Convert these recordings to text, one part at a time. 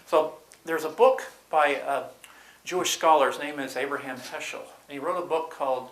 So there's a book by a Jewish scholar. His name is Abraham Heschel. And he wrote a book called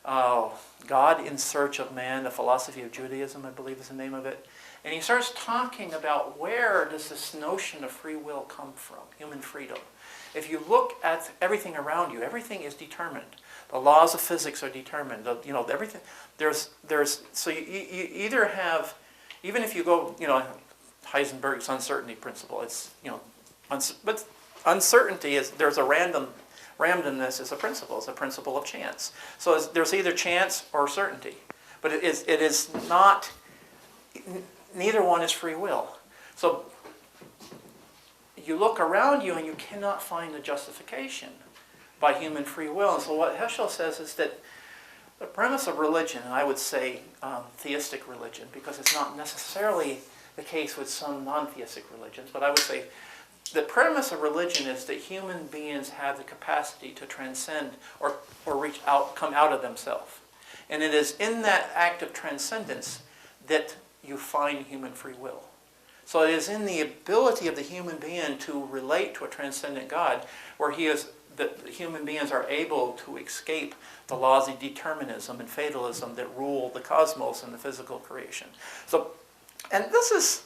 God in Search of Man, the Philosophy of Judaism, I believe is the name of it. And he starts talking about where does this notion of free will come from, human freedom. If you look at everything around you, everything is determined. The laws of physics are determined. Everything. So you either have, even if you go, Heisenberg's uncertainty principle. It's but uncertainty is there's a randomness is a principle. It's a principle of chance. So there's either chance or certainty, but it is not. Neither one is free will. So you look around you and you cannot find a justification by human free will. And so what Heschel says is that the premise of religion, and I would say theistic religion, because it's not necessarily the case with some non-theistic religions, but I would say the premise of religion is that human beings have the capacity to transcend or come out of themselves. And it is in that act of transcendence that you find human free will. So it is in the ability of the human being to relate to a transcendent God where that human beings are able to escape the laws of determinism and fatalism that rule the cosmos and the physical creation. So, and this is,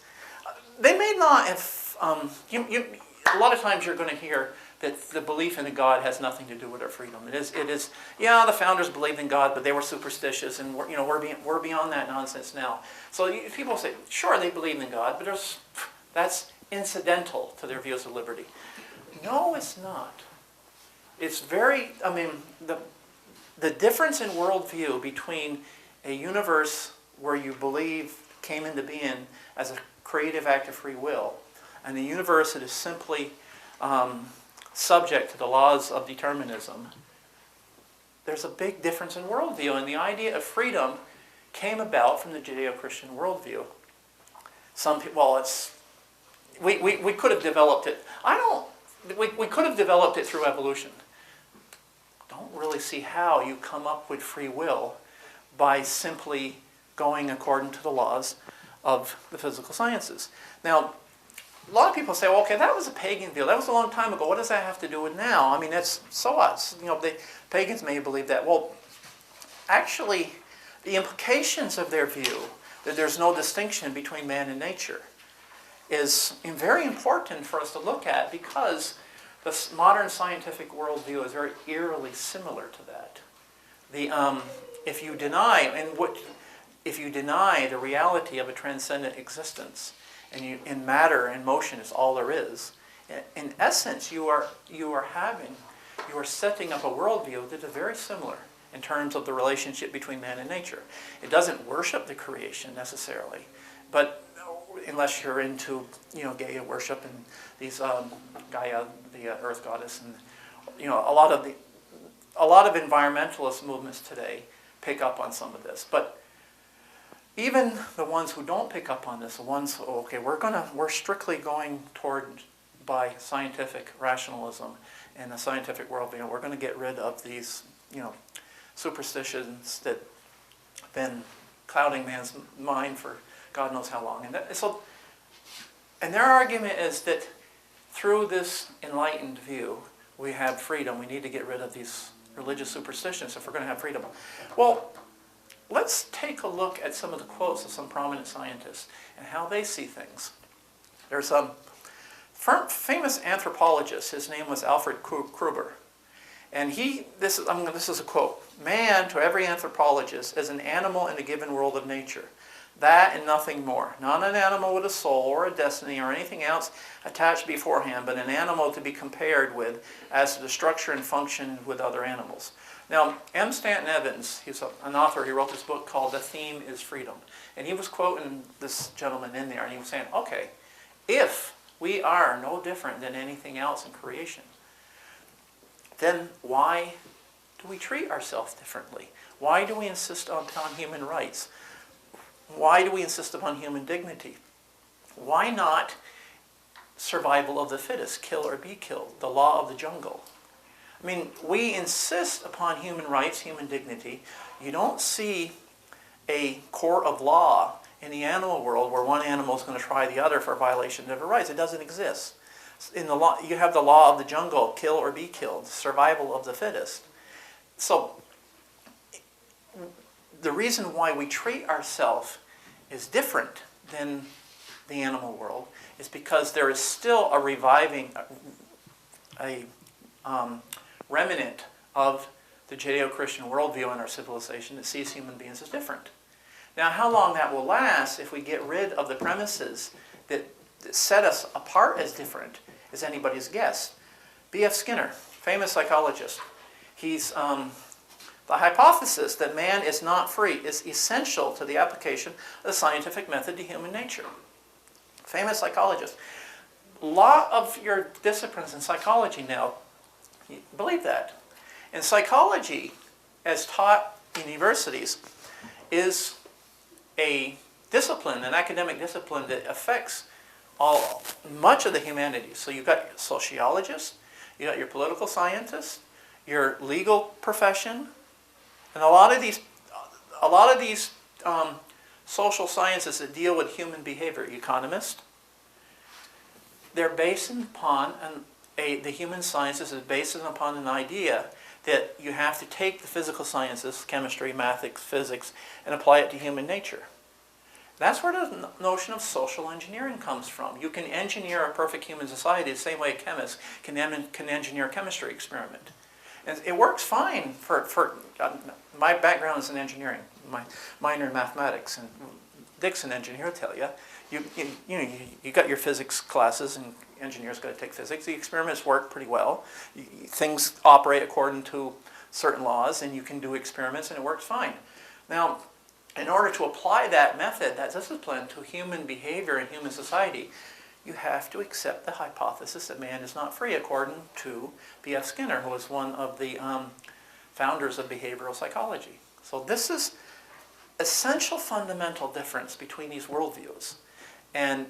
they may not have, a lot of times you're going to hear that the belief in a God has nothing to do with our freedom. It is. The founders believed in God, but they were superstitious, and we're beyond that nonsense now. So people say, sure, they believe in God, but that's incidental to their views of liberty. No, it's not. It's very. The difference in worldview between a universe where you believe came into being as a creative act of free will, and a universe that is simply subject to the laws of determinism, there's a big difference in worldview. And the idea of freedom came about from the Judeo-Christian worldview. Some people, we could have developed it. We could have developed it through evolution. Don't really see how you come up with free will by simply going according to the laws of the physical sciences. Now, a lot of people say, well, okay, that was a pagan view. That was a long time ago. What does that have to do with now? That's so what? The pagans may believe that. Well, actually, the implications of their view, that there's no distinction between man and nature, is very important for us to look at because the modern scientific worldview is very eerily similar to that. If you deny the reality of a transcendent existence, and in matter and motion is all there is, in essence, you are setting up a worldview that is very similar in terms of the relationship between man and nature. It doesn't worship the creation necessarily, but unless you're into Gaia worship and these Gaia, the Earth goddess, and a lot of environmentalist movements today pick up on some of this, but even the ones who don't pick up on this, the ones, okay, we're strictly going by scientific rationalism and the scientific worldview. We're going to get rid of these, superstitions that have been clouding man's mind for God knows how long. And their argument is that through this enlightened view, we have freedom. We need to get rid of these religious superstitions if we're going to have freedom. Well, let's take a look at some of the quotes of some prominent scientists and how they see things. There's a famous anthropologist. His name was Alfred Kruber. And this is a quote. Man, to every anthropologist, is an animal in a given world of nature. That and nothing more. Not an animal with a soul or a destiny or anything else attached beforehand, but an animal to be compared with as to the structure and function with other animals. Now, M. Stanton Evans, he's an author, he wrote this book called The Theme is Freedom. And he was quoting this gentleman in there, and he was saying, okay, if we are no different than anything else in creation, then why do we treat ourselves differently? Why do we insist upon human rights? Why do we insist upon human dignity? Why not survival of the fittest, kill or be killed, the law of the jungle? We insist upon human rights, human dignity. You don't see a court of law in the animal world where one animal is going to try the other for a violation of their rights. It doesn't exist. In the law, you have the law of the jungle, kill or be killed, survival of the fittest. So the reason why we treat ourselves is different than the animal world is because there is still a reviving, a remnant of the Judeo-Christian worldview in our civilization that sees human beings as different. Now, how long that will last if we get rid of the premises that set us apart as different is anybody's guess. B.F. Skinner, famous psychologist, he's the hypothesis that man is not free is essential to the application of the scientific method to human nature. Famous psychologist. A lot of your disciplines in psychology now believe that. And psychology, as taught in universities, is a discipline, an academic discipline that affects much of the humanities. So you've got sociologists, you've got your political scientists, your legal profession, and a lot of these social sciences that deal with human behavior, economists, they're based upon the human sciences is based upon an idea that you have to take the physical sciences, chemistry, math, physics, and apply it to human nature. That's where the notion of social engineering comes from. You can engineer a perfect human society the same way a chemist can engineer a chemistry experiment. And it works fine for my background is in engineering, my minor in mathematics, and Dick's an engineer, I'll tell you. You got your physics classes, and engineers got to take physics. The experiments work pretty well. Things operate according to certain laws, and you can do experiments, and it works fine. Now, in order to apply that method, that discipline, to human behavior and human society, you have to accept the hypothesis that man is not free, according to B.F. Skinner, who was one of the founders of behavioral psychology. So this is essential fundamental difference between these worldviews. And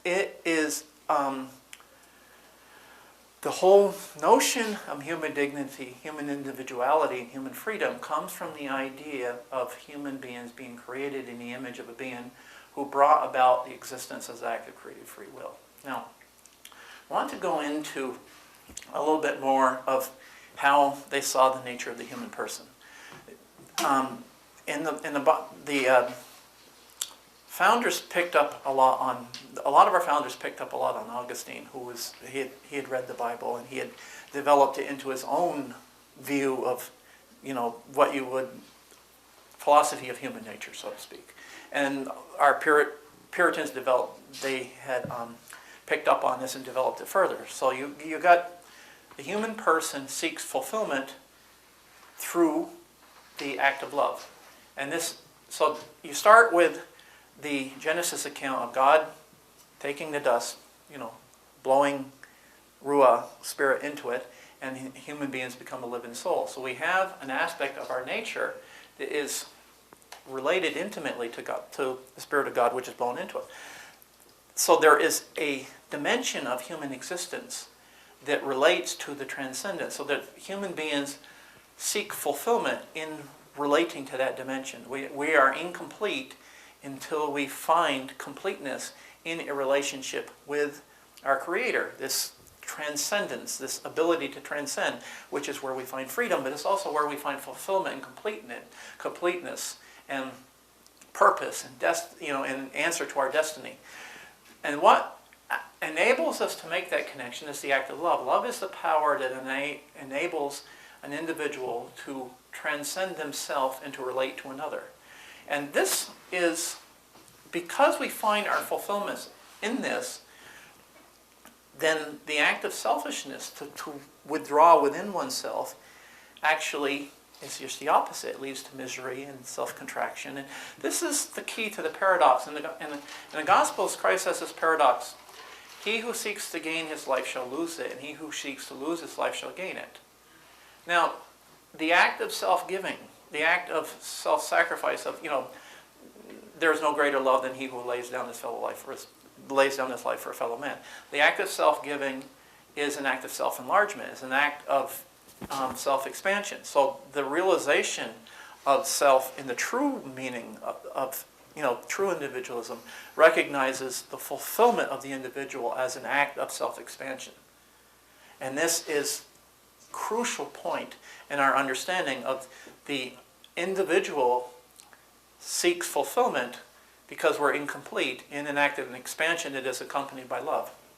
it is the whole notion of human dignity, human individuality, and human freedom comes from the idea of human beings being created in the image of a being who brought about the existence as an act of creative free will. Now, I want to go into a little bit more of how they saw the nature of the human person. The founders picked up a lot on, a lot of our founders picked up a lot on Augustine, he had read the Bible, and he had developed it into his own view of, what you would, philosophy of human nature, so to speak. And our Puritans they had picked up on this and developed it further. So you got the human person seeks fulfillment through the act of love. And so you start with the Genesis account of God taking the dust, blowing Ruah, spirit, into it, and human beings become a living soul. So we have an aspect of our nature that is related intimately to God, to the Spirit of God, which is blown into it. So there is a dimension of human existence that relates to the transcendent, so that human beings seek fulfillment in relating to that dimension. We are incomplete until we find completeness in a relationship with our Creator, this transcendence, this ability to transcend, which is where we find freedom, but it's also where we find fulfillment and completeness and purpose and and answer to our destiny. And what enables us to make that connection is the act of love. Love is the power that enables an individual to transcend themselves and to relate to another. And this is, because we find our fulfillment in this, then the act of selfishness, to withdraw within oneself, actually is just the opposite. It leads to misery and self-contraction. And this is the key to the paradox. In the Gospels, Christ says this paradox: he who seeks to gain his life shall lose it, and he who seeks to lose his life shall gain it. Now, the act of self-giving, the act of self-sacrifice, there's no greater love than he who lays down his life for a fellow man. The act of self-giving is an act of self-enlargement. It's an act of self-expansion. So the realization of self in the true meaning of true individualism recognizes the fulfillment of the individual as an act of self-expansion. And this is a crucial point in our understanding of the individual seeks fulfillment because we're incomplete in an act of an expansion that is accompanied by love.